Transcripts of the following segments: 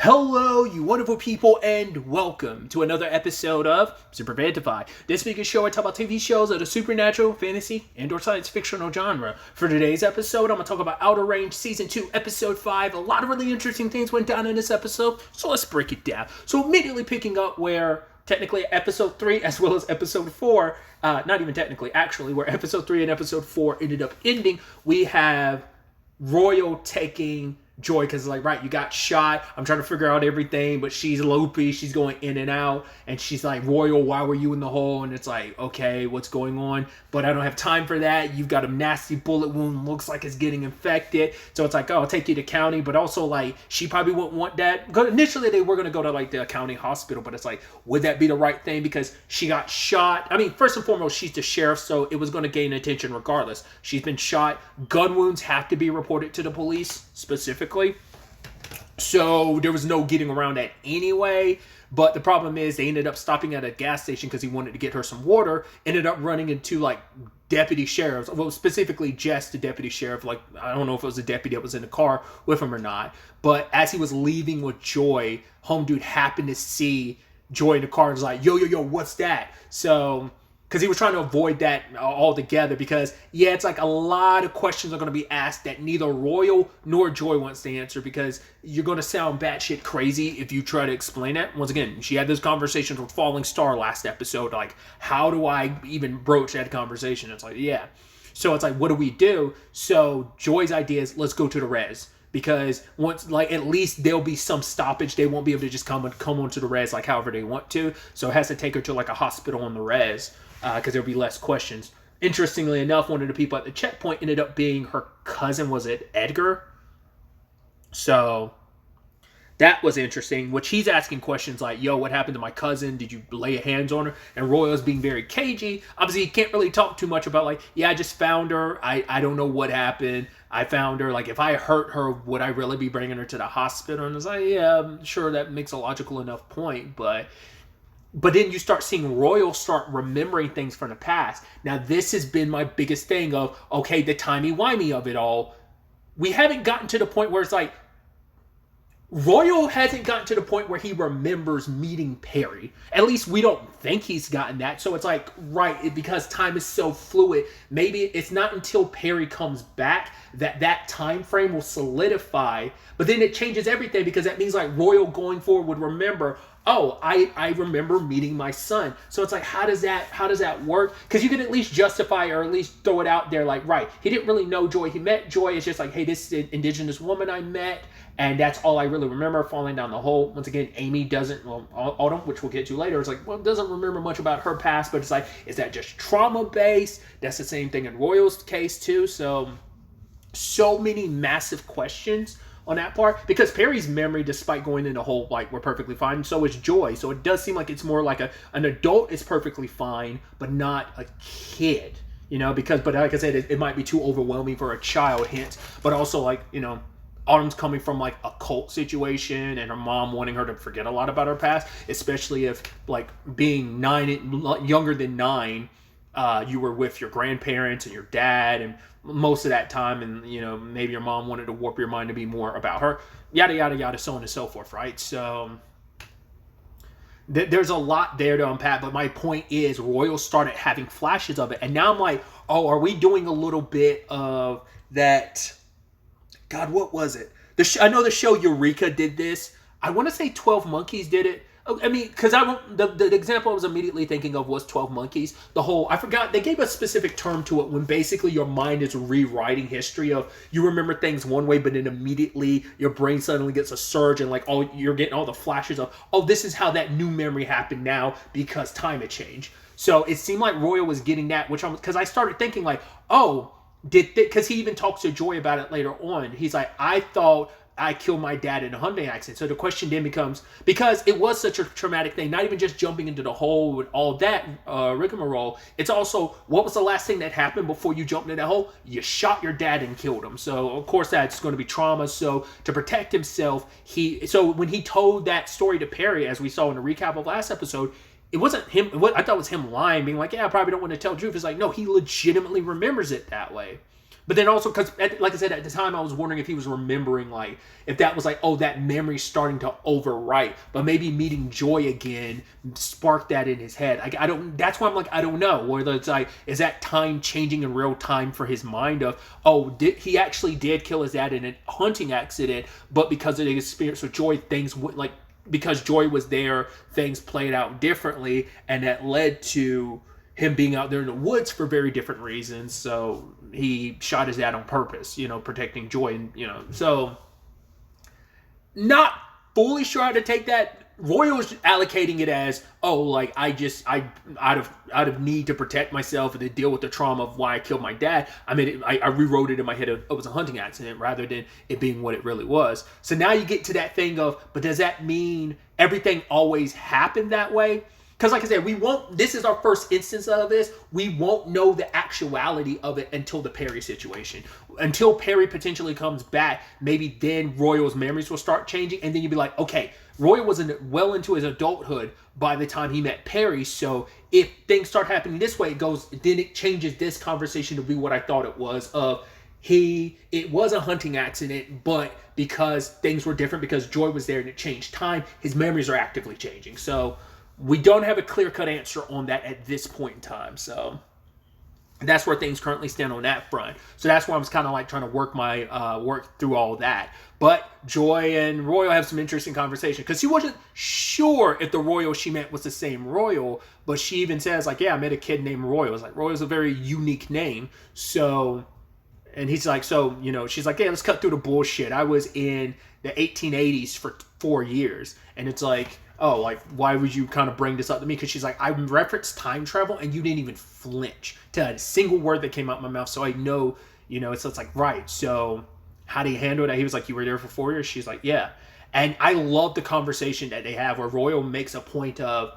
Hello, you wonderful people, and welcome to another episode of SuperFantaFi. This week's show, I talk about TV shows of the supernatural, fantasy, and/or science fictional genre. For today's episode, I'm going to talk about Outer Range Season 2, Episode 5. A lot of really interesting things went down in this episode, so let's break it down. So immediately picking up where technically Episode 3 as well as Episode 4, not even technically, actually, where Episode 3 and Episode 4 ended up ending, we have Royal taking Joy, because it's like, right, you got shot, I'm trying to figure out everything, but she's loopy, she's going in and out, and she's like, Royal, why were you in the hole? And it's like, okay, what's going on? But I don't have time for that. You've got a nasty bullet wound, looks like it's getting infected. So it's like, oh, I'll take you to county, but also like, she probably wouldn't want that. Because initially they were going to go to like the county hospital, but it's like, would that be the right thing? Because she got shot. I mean, first and foremost, she's the sheriff, so it was going to gain attention regardless. She's been shot. Gun wounds have to be reported to the police specifically. So there was no getting around that anyway. But the problem is they ended up stopping at a gas station because he wanted to get her some water. Ended up running into like deputy sheriffs. Well, specifically Jess, the deputy sheriff. Like, I don't know if it was a deputy that was in the car with him or not. But as he was leaving with Joy, home dude happened to see Joy in the car and was like, yo, what's that? So, because he was trying to avoid that altogether, because, yeah, it's like a lot of questions are going to be asked that neither Royal nor Joy wants to answer, because you're going to sound batshit crazy if you try to explain it. Once again, she had those conversations with Falling Star last episode, like, how do I even broach that conversation? It's like, yeah. So it's like, what do we do? So Joy's idea is, let's go to the res. Because once, like, at least there'll be some stoppage. They won't be able to just come onto the res like however they want to. So it has to take her to like a hospital on the res, because there'll be less questions. Interestingly enough, one of the people at the checkpoint ended up being her cousin. Was it Edgar? So that was interesting, which he's asking questions like, yo, what happened to my cousin? Did you lay hands on her? And Royal's being very cagey. Obviously, he can't really talk too much about, like, yeah, I just found her. I don't know what happened. I found her. Like, if I hurt her, would I really be bringing her to the hospital? And it's like, yeah, I'm sure that makes a logical enough point. But then you start seeing Royal start remembering things from the past. Now, this has been my biggest thing of, okay, the timey-wimey of it all. We haven't gotten to the point where it's like, Royal hasn't gotten to the point where he remembers meeting Perry. At least we don't think he's gotten that. So it's like, right, because time is so fluid, maybe it's not until Perry comes back that time frame will solidify. But then it changes everything, because that means like Royal going forward would remember, oh, I remember meeting my son. So it's like, how does that work? Because you can at least justify or at least throw it out there like, right, he didn't really know Joy. He met Joy. It's just like, hey, this is an indigenous woman I met. And that's all I really remember, falling down the hole. Once again, Amy doesn't, well, Autumn, which we'll get to later, is like, well, doesn't remember much about her past, but it's like, is that just trauma-based? That's the same thing in Royal's case, too. So many massive questions on that part, because Perry's memory, despite going in the hole, like, we're perfectly fine. So is Joy. So it does seem like it's more like an adult is perfectly fine, but not a kid, you know, because, but like I said, it might be too overwhelming for a child, hence, but also like, you know, Autumn's coming from like a cult situation and her mom wanting her to forget a lot about her past, especially if like being younger than 9, you were with your grandparents and your dad and most of that time, and you know, maybe your mom wanted to warp your mind to be more about her, yada yada yada, so on and so forth, right? So there's a lot there to unpack, but my point is Royal started having flashes of it, and now I'm like, oh, are we doing a little bit of that? God, what was it? I know the show Eureka did this. I want to say 12 Monkeys did it. I mean, because the example I was immediately thinking of was 12 Monkeys. The whole, I forgot, they gave a specific term to it when basically your mind is rewriting history of, you remember things one way, but then immediately your brain suddenly gets a surge and like, oh, you're getting all the flashes of, oh, this is how that new memory happened now because time had changed. So it seemed like Royal was getting that, because I started thinking like, oh, because he even talks to Joy about it later on. He's like, I thought I killed my dad in a hunting accident. So the question then becomes, because it was such a traumatic thing, not even just jumping into the hole with all that rigmarole, it's also, what was the last thing that happened before you jumped into that hole? You shot your dad and killed him. So of course that's going to be trauma. So to protect himself, so when he told that story to Perry, as we saw in the recap of last episode, it wasn't him. I thought it was him lying, being like, yeah, I probably don't want to tell the truth. It's like, no, he legitimately remembers it that way. But then also, because like I said, at the time, I was wondering if he was remembering, like, if that was like, oh, that memory's starting to overwrite. But maybe meeting Joy again sparked that in his head. I don't, that's why I'm like, I don't know. Whether it's like, is that time changing in real time for his mind of, oh, he actually did kill his dad in a hunting accident, but because of the experience with Joy, things would, like, because Joy was there, things played out differently, and that led to him being out there in the woods for very different reasons. So he shot his dad on purpose, protecting Joy. And, so not fully sure how to take that. Royal's allocating it as, oh, like, I out of need to protect myself and to deal with the trauma of why I killed my dad. I mean, I rewrote it in my head. It was a hunting accident rather than it being what it really was. So now you get to that thing of, but does that mean everything always happened that way? Because like I said, this is our first instance of this. We won't know the actuality of it until the Perry situation. Until Perry potentially comes back, maybe then Royal's memories will start changing. And then you'll be like, okay, Royal was well into his adulthood by the time he met Perry. So if things start happening this way, then it changes this conversation to be what I thought it was of it was a hunting accident, but because things were different, because Joy was there and it changed time, his memories are actively changing. So we don't have a clear-cut answer on that at this point in time. So that's where things currently stand on that front. So that's why I was kind of like trying to work through all that. But Joy and Royal have some interesting conversation because she wasn't sure if the Royal she met was the same Royal, but she even says like, yeah, I met a kid named Royal. It's like, Royal's a very unique name. So, and he's like, so, she's like, yeah, let's cut through the bullshit. I was in the 1880s for 4 years. And it's like, oh, like, why would you kind of bring this up to me? Because she's like, I referenced time travel and you didn't even flinch to a single word that came out of my mouth. So I know, it's like, right. So how do you handle it? He was like, you were there for 4 years? She's like, yeah. And I love the conversation that they have where Royal makes a point of,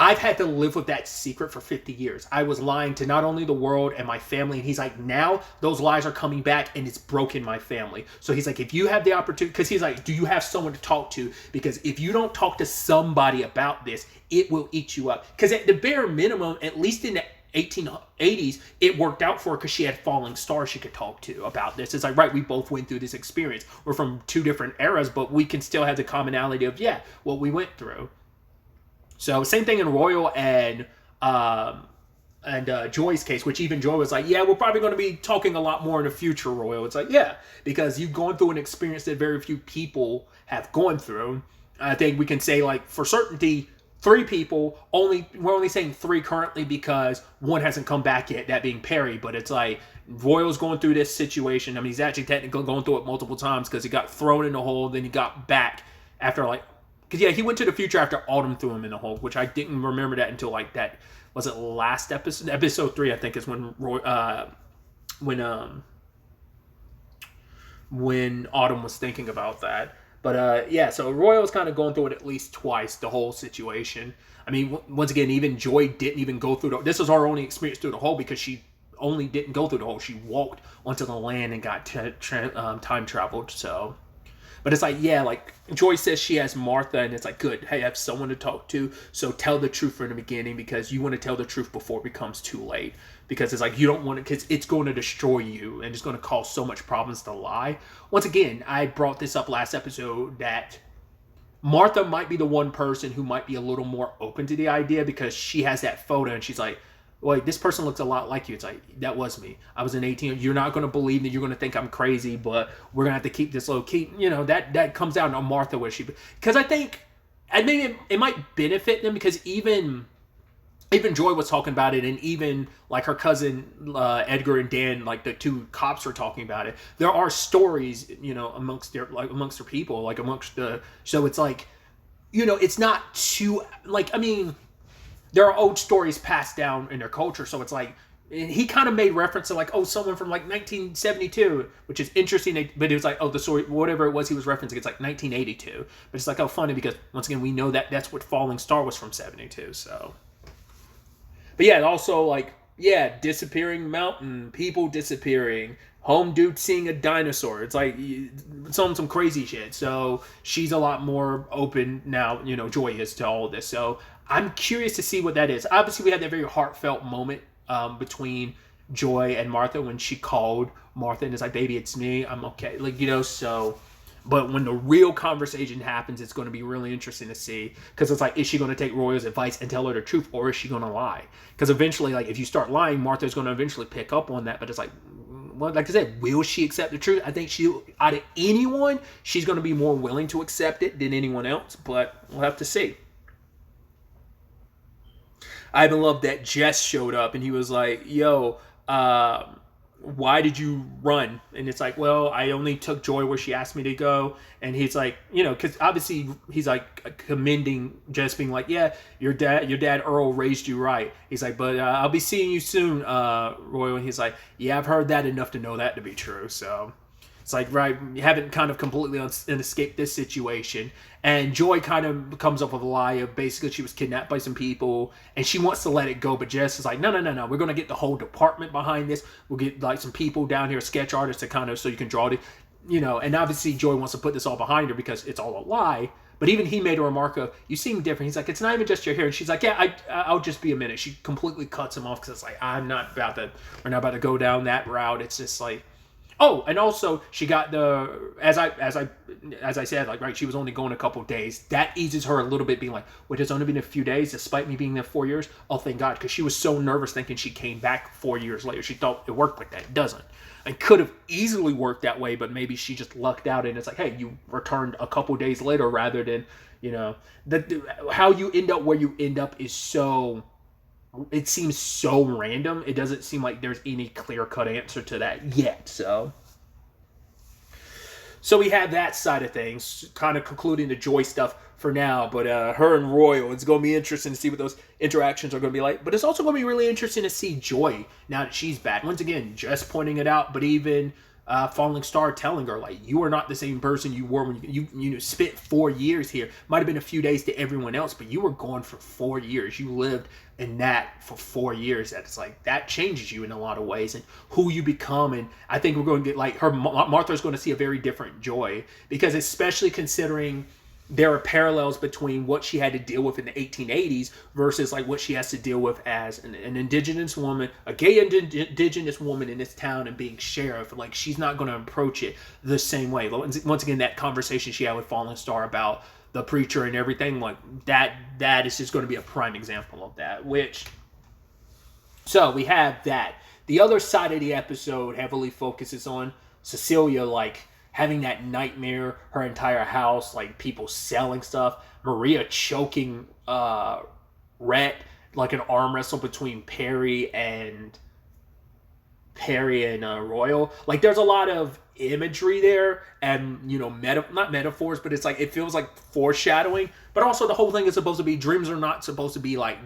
I've had to live with that secret for 50 years. I was lying to not only the world and my family. And he's like, now those lies are coming back and it's broken my family. So he's like, if you have the opportunity, because he's like, do you have someone to talk to? Because if you don't talk to somebody about this, it will eat you up. Because at the bare minimum, at least in the 1880s, it worked out for her because she had falling stars she could talk to about this. It's like, right, we both went through this experience. We're from two different eras, but we can still have the commonality of, yeah, what we went through. So same thing in Royal and Joy's case, which even Joy was like, yeah, we're probably going to be talking a lot more in the future, Royal. It's like, yeah, because you've gone through an experience that very few people have gone through. I think we can say, like, for certainty, 3 people, we're only saying 3 currently because one hasn't come back yet, that being Perry. But it's like, Royal's going through this situation. I mean, he's actually technically going through it multiple times because he got thrown in the hole, then he got back after, like, because, yeah, he went to the future after Autumn threw him in the hole, which I didn't remember that until, like, that, was it last episode? Episode 3, I think, is when Autumn was thinking about that. But, yeah, so Royal's kind of going through it at least twice, the whole situation. I mean, once again, even Joy didn't even go through this was our only experience through the hole because she only didn't go through the hole. She walked onto the land and got time traveled, so... But it's like, yeah, like, Joy says she has Martha, and it's like, good, hey, I have someone to talk to, so tell the truth from the beginning, because you want to tell the truth before it becomes too late. Because it's like, you don't want to, because it's going to destroy you, and it's going to cause so much problems to lie. Once again, I brought this up last episode, that Martha might be the one person who might be a little more open to the idea, because she has that photo, and she's like, well, this person looks a lot like you. It's like, that was me. I was an 18. You're not going to believe me. You're going to think I'm crazy, but we're going to have to keep this low key. That comes down to Martha, where she... Because I think, and maybe it might benefit them, because even Joy was talking about it, and even, like, her cousin Edgar and Dan, like, the 2 cops were talking about it. There are stories, amongst their people, like, amongst the... So it's like, it's not too... Like, I mean... There are old stories passed down in their culture, so it's like, and he kind of made reference to, like, oh, someone from, like, 1972, which is interesting, but it was like, oh, the story, whatever it was he was referencing, it's like 1982, but it's like, oh, funny, because, once again, we know that that's what Falling Star was from 72, so. But yeah, also, like, yeah, disappearing mountain, people disappearing, home dude seeing a dinosaur, it's like, some crazy shit, so she's a lot more open now, Joy is, to all of this, so I'm curious to see what that is. Obviously, we had that very heartfelt moment between Joy and Martha when she called Martha and is like, baby, it's me, I'm okay. Like, so, but when the real conversation happens, it's going to be really interesting to see, because it's like, is she going to take Royal's advice and tell her the truth, or is she going to lie? Because eventually, like, if you start lying, Martha's going to eventually pick up on that. But it's like, well, like I said, will she accept the truth? I think out of anyone, she's going to be more willing to accept it than anyone else, but we'll have to see. I even love that Jess showed up and he was like, yo, why did you run? And it's like, well, I only took Joy where she asked me to go. And he's like, because obviously he's like commending Jess, being like, yeah, your dad Earl raised you right. He's like, but I'll be seeing you soon, Royal. And he's like, yeah, I've heard that enough to know that to be true. So it's like, right, you haven't kind of completely escaped this situation. And Joy kind of comes up with a lie of basically she was kidnapped by some people and she wants to let it go. But Jess is like, no. We're going to get the whole department behind this. We'll get like some people down here, sketch artists, to kind of, so you can draw it, and obviously Joy wants to put this all behind her because it's all a lie. But even he made a remark of, you seem different. He's like, it's not even just your hair. And she's like, yeah, I'll just be a minute. She completely cuts him off because it's like, we're not about to go down that route. It's just like, oh, and also she got as I said, like, right, she was only going a couple days. That eases her a little bit, being like, wait, it's only been a few days despite me being there 4 years. Oh, thank God, because she was so nervous thinking she came back 4 years later. She thought it worked like that. It doesn't. It could have easily worked that way, but maybe she just lucked out and it's like, hey, you returned a couple days later rather than, how you end up where you end up is so... It seems so random. It doesn't seem like there's any clear-cut answer to that yet. So we have that side of things, kind of concluding the Joy stuff for now. But her and Royal, it's going to be interesting to see what those interactions are going to be like. But it's also going to be really interesting to see Joy now that she's back. Once again, just pointing it out, but even Falling Star telling her, like, you are not the same person you were when you spent 4 years here. Might have been a few days to everyone else, but you were gone for 4 years. You lived in that for 4 years. That's like, that changes you in a lot of ways and who you become. And I think we're going to get, like, Martha's going to see a very different Joy, because especially considering there are parallels between what she had to deal with in the 1880s versus like what she has to deal with as an indigenous woman, a gay indigenous woman in this town, and being sheriff. Like, she's not going to approach it the same way. Once again, that conversation she had with Fallen Star about the preacher and everything, like that is just going to be a prime example of that. So we have that. The other side of the episode heavily focuses on Cecilia, like, having that nightmare, her entire house, like, people selling stuff, Maria choking Rhett, like an arm wrestle between Perry and Royal. Like, there's a lot of imagery there, and not metaphors, but it's like, it feels like foreshadowing. But also the whole thing is supposed to be, dreams are not supposed to be like,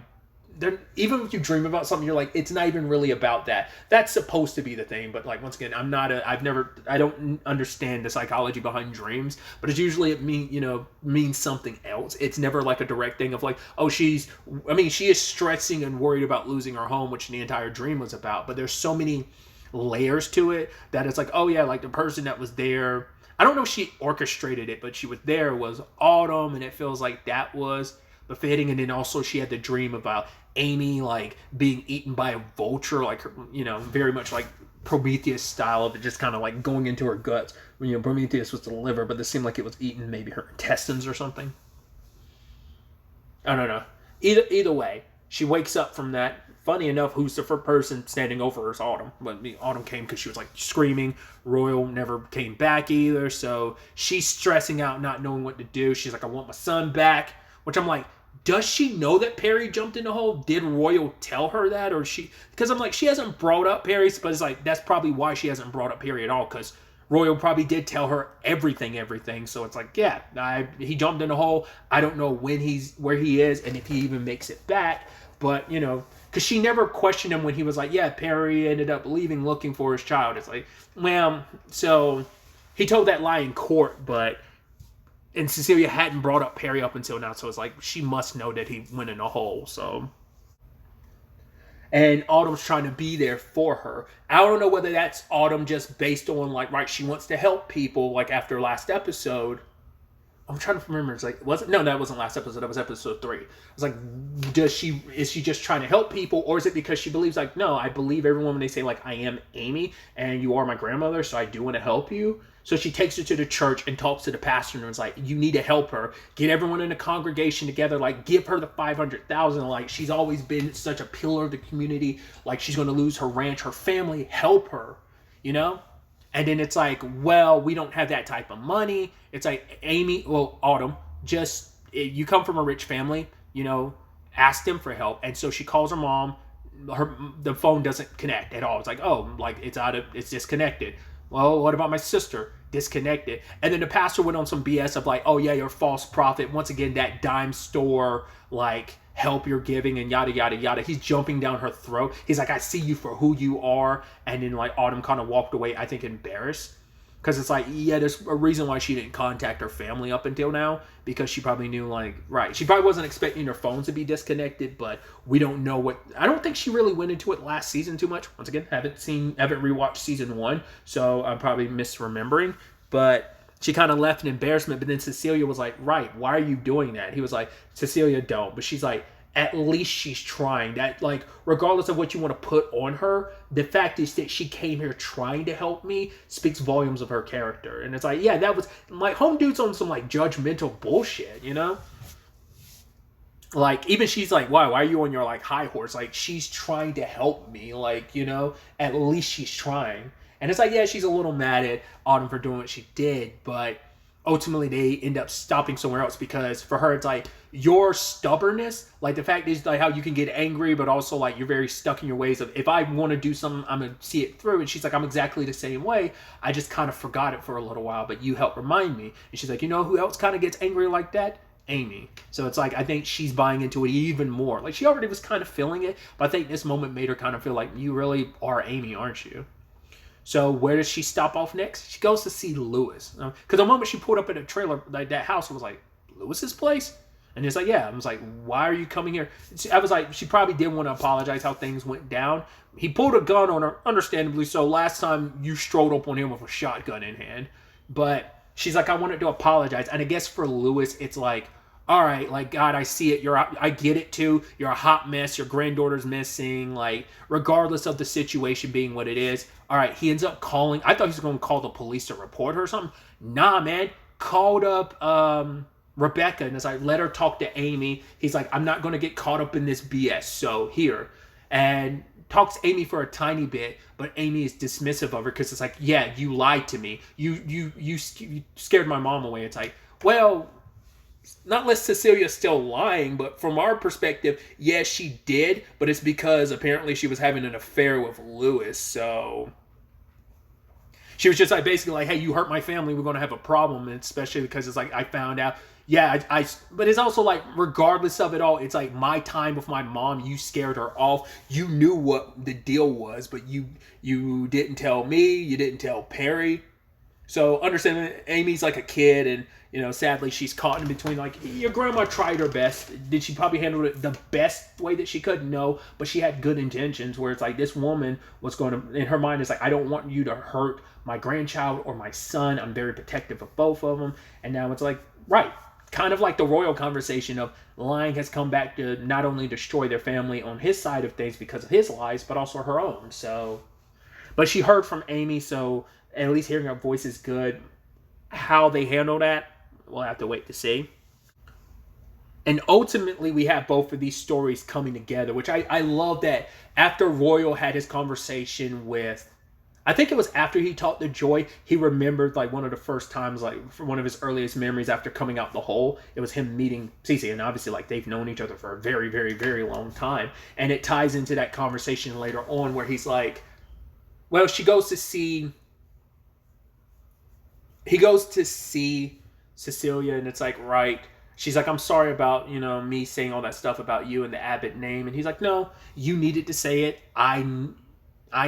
even if you dream about something, you're like, it's not even really about that. That's supposed to be the thing. But like, once again, I don't understand the psychology behind dreams, but it's usually, means something else. It's never like a direct thing of like, oh, she is stressing and worried about losing her home, which the entire dream was about. But there's so many layers to it that it's like, oh yeah, like the person that was there, I don't know if she orchestrated it, but she was there, was Autumn, and it feels like that was befitting. And then also she had the dream about Amy, like, being eaten by a vulture, like, very much like Prometheus style of it, just kind of like going into her guts when, Prometheus was the liver, but this seemed like it was eating maybe her intestines or something. I don't know. Either way, she wakes up from that. Funny enough, who's the first person standing over her is Autumn. But Autumn came because she was like screaming. Royal never came back either, so she's stressing out, not knowing what to do. She's like, I want my son back, which I'm like, does she know that Perry jumped in the hole? Did Royal tell her that? Or because I'm like, she hasn't brought up Perry, but it's like, that's probably why she hasn't brought up Perry at all, because Royal probably did tell her everything. So it's like, yeah, he jumped in the hole. I don't know where he is and if he even makes it back. But, because she never questioned him when he was like, yeah, Perry ended up leaving looking for his child. It's like, well, so he told that lie in court, and Cecilia hadn't brought up Perry up until now, so it's like, she must know that he went in a hole, so. And Autumn's trying to be there for her. I don't know whether that's Autumn just based on, like, right, she wants to help people, like, after last episode, I'm trying to remember. It's like, was it? No, that wasn't last episode. That was episode 3. It's like, is she just trying to help people, or is it because she believes like, no, I believe everyone when they say like, I am Amy and you are my grandmother, so I do want to help you. So she takes her to the church and talks to the pastor and is like, you need to help her. Get everyone in the congregation together. Like, give her the $500,000. Like, she's always been such a pillar of the community. Like, she's going to lose her ranch, her family. Help her, you know? And then it's like, well, we don't have that type of money. It's like, Autumn, you come from a rich family, you know, ask them for help. And so she calls her mom. The phone doesn't connect at all. It's like, oh, like it's disconnected. Well, what about my sister? Disconnected. And then the pastor went on some BS of like, oh yeah, you're a false prophet. Once again, that dime store, like, help you're giving and yada, yada, yada. He's jumping down her throat. He's like, I see you for who you are. And then like Autumn kind of walked away, I think embarrassed. Because it's like, yeah, there's a reason why she didn't contact her family up until now. Because she probably knew, like, right. She probably wasn't expecting her phone to be disconnected. But we don't know what... I don't think she really went into it last season too much. Once again, haven't rewatched season 1. So I'm probably misremembering. But she kind of left in embarrassment. But then Cecilia was like, right, why are you doing that? He was like, Cecilia, don't. But she's like, at least she's trying. That, like, regardless of what you want to put on her, the fact is that she came here trying to help me speaks volumes of her character. And it's like, yeah, that was like, home dude's on some like judgmental bullshit, you know? Like, even she's like, why are you on your like high horse? Like, she's trying to help me, like, you know, at least she's trying. And it's like, yeah, she's a little mad at Autumn for doing what she did, but ultimately they end up stopping somewhere else because for her it's like, your stubbornness, like the fact is like how you can get angry, but also like you're very stuck in your ways of, if I want to do something, I'm going to see it through. And she's like, I'm exactly the same way. I just kind of forgot it for a little while, but you helped remind me. And she's like, you know who else kind of gets angry like that? Amy. So it's like, I think she's buying into it even more. Like, she already was kind of feeling it, but I think this moment made her kind of feel like, you really are Amy, aren't you? So where does she stop off next? She goes to see Lewis. Because the moment she pulled up at a trailer, like that house, was like, Lewis's place? And it's like, yeah. I was like, why are you coming here? I was like, she probably did want to apologize how things went down. He pulled a gun on her, understandably so. Last time you strolled up on him with a shotgun in hand. But she's like, I wanted to apologize. And I guess for Lewis, it's like, all right, like, God, I see it. I get it too. You're a hot mess. Your granddaughter's missing. Like, regardless of the situation being what it is. All right, he ends up calling. I thought he was going to call the police to report her or something. Nah, man. Called up Rebecca and it's like, let her talk to Amy. He's like, I'm not going to get caught up in this BS. So here. And talks to Amy for a tiny bit, but Amy is dismissive of her because it's like, yeah, you lied to me. You scared my mom away. It's like, well, not unless Cecilia's still lying, but from our perspective, yes, she did, but it's because apparently she was having an affair with Lewis, so she was just like, basically like, hey, you hurt my family, we're going to have a problem, and especially because it's like, I found out, yeah, but it's also like, regardless of it all, it's like, my time with my mom, you scared her off, you knew what the deal was, but you didn't tell me, you didn't tell Perry. So understand that Amy's like a kid, and you know, sadly, she's caught in between. Like, your grandma tried her best. Did she probably handle it the best way that she could? No, but she had good intentions. Where it's like, this woman was going to, in her mind, is like, I don't want you to hurt my grandchild or my son. I'm very protective of both of them. And now it's like, right, kind of like the royal conversation of lying has come back to not only destroy their family on his side of things because of his lies, but also her own. So, but she heard from Amy, so at least hearing her voice is good. How they handle that, we'll have to wait to see. And ultimately, we have both of these stories coming together, which I love that after Royal had his conversation with, I think it was after he talked to Joy, he remembered like one of the first times, like for one of his earliest memories after coming out the hole, it was him meeting Cece. And obviously like they've known each other for a very, very, very long time. And it ties into that conversation later on where he's like, well, he goes to see Cecilia, and it's like, right. She's like, I'm sorry about, you know, me saying all that stuff about you and the Abbott name. And he's like, no, you needed to say it. I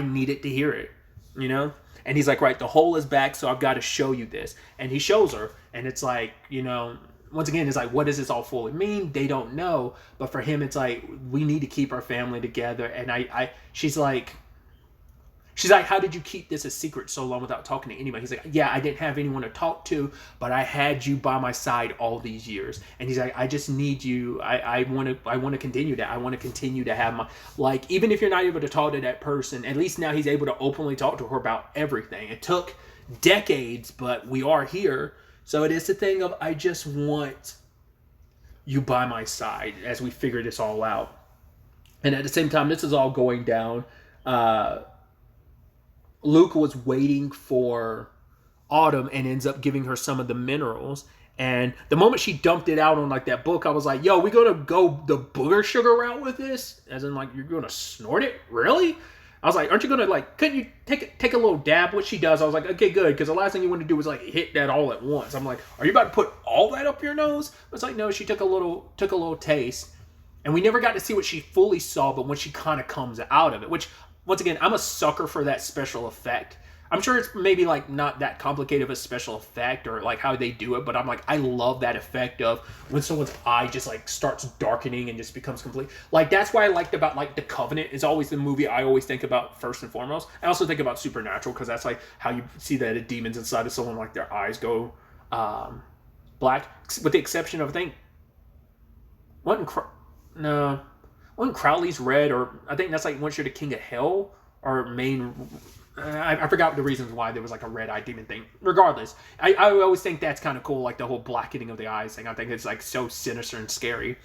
needed to hear it, you know? And he's like, right, the hole is back, so I've got to show you this. And he shows her, and it's like, you know, once again, it's like, what does this all fully mean? They don't know. But for him, it's like, we need to keep our family together. And she's like, She's like, how did you keep this a secret so long without talking to anybody? He's like, yeah, I didn't have anyone to talk to, but I had you by my side all these years. And he's like, I just need you. I want to continue that. I want to continue to have my, like, even if you're not able to talk to that person, at least now he's able to openly talk to her about everything. It took decades, but we are here. So it is the thing of, I just want you by my side as we figure this all out. And at the same time, this is all going down. Luke was waiting for Autumn and ends up giving her some of the minerals. And the moment she dumped it out on like that book, I was like, yo, we gonna go the booger sugar route with this? As in, like, you're gonna snort it? Really? I was like, aren't you gonna, like, couldn't you take a little dab? What she does, I was like, okay, good, because the last thing you want to do is like hit that all at once. I'm like, are you about to put all that up your nose? It's like, no, she took a little taste. And we never got to see what she fully saw, but when she kind of comes out of it, which, once again, I'm a sucker for that special effect. I'm sure it's maybe like not that complicated of a special effect or like how they do it, but I'm like, I love that effect of when someone's eye just like starts darkening and just becomes complete. Like, that's why I liked about like The Covenant is always the movie I always think about first and foremost. I also think about Supernatural because that's like how you see that the demons inside of someone, like their eyes go black, with the exception of, I think, wasn't Crowley's red, or I think that's like once you're the king of hell, or main. I forgot the reasons why there was like a red-eyed demon thing. Regardless, I always think that's kind of cool, like the whole blackening of the eyes thing. I think it's like so sinister and scary.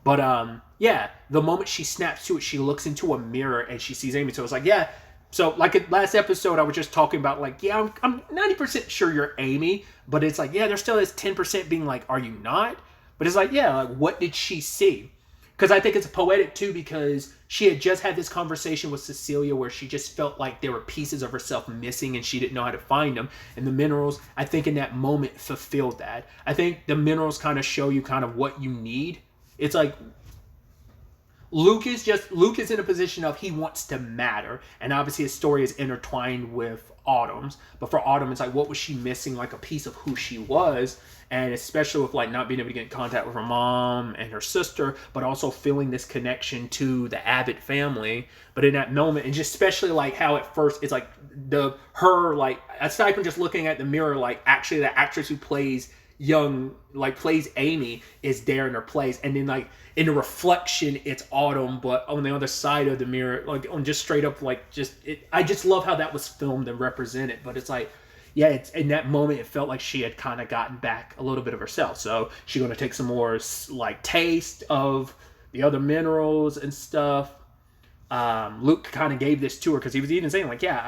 But yeah, the moment she snaps to it, she looks into a mirror and she sees Amy. So it's like, yeah. So like last episode, I was just talking about like, yeah, I'm 90% sure you're Amy, but it's like, yeah, there's still this 10% being like, are you not? But it's like, yeah, like what did she see? Because I think it's poetic, too, because she had just had this conversation with Cecilia where she just felt like there were pieces of herself missing and she didn't know how to find them. And the minerals, I think in that moment, fulfilled that. I think the minerals kind of show you kind of what you need. It's like Luke is in a position of he wants to matter. And obviously his story is intertwined with Autumn's. But for Autumn, it's like, what was she missing? Like a piece of who she was. And especially with like not being able to get in contact with her mom and her sister, but also feeling this connection to the Abbott family. But in that moment, and just especially like how at first it's like aside from just looking at the mirror, like actually the actress who plays plays Amy is there in her place. And then like in the reflection, it's Autumn, but on the other side of the mirror, like on just straight up, like I just love how that was filmed and represented. But it's like, yeah, it's in that moment, it felt like she had kind of gotten back a little bit of herself. So she's going to take some more like taste of the other minerals and stuff. Luke kind of gave this to her because he was even saying like, yeah,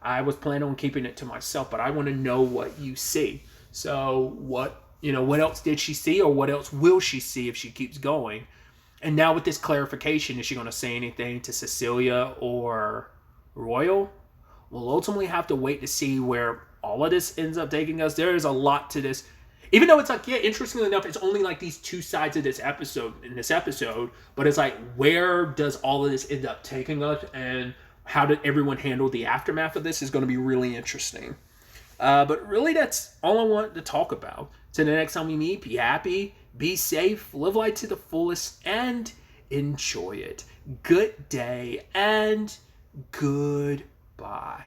I was planning on keeping it to myself, but I want to know what you see. So what else did she see, or what else will she see if she keeps going? And now with this clarification, is she going to say anything to Cecilia or Royal? We'll ultimately have to wait to see where all of this ends up taking us. There is a lot to this. Even though it's like, yeah, interestingly enough, it's only like these two sides of this episode, but it's like, where does all of this end up taking us, and how did everyone handle the aftermath of this is going to be really interesting. But really, that's all I want to talk about. Till the next time we meet, be happy, be safe, live life to the fullest, and enjoy it. Good day, and goodbye.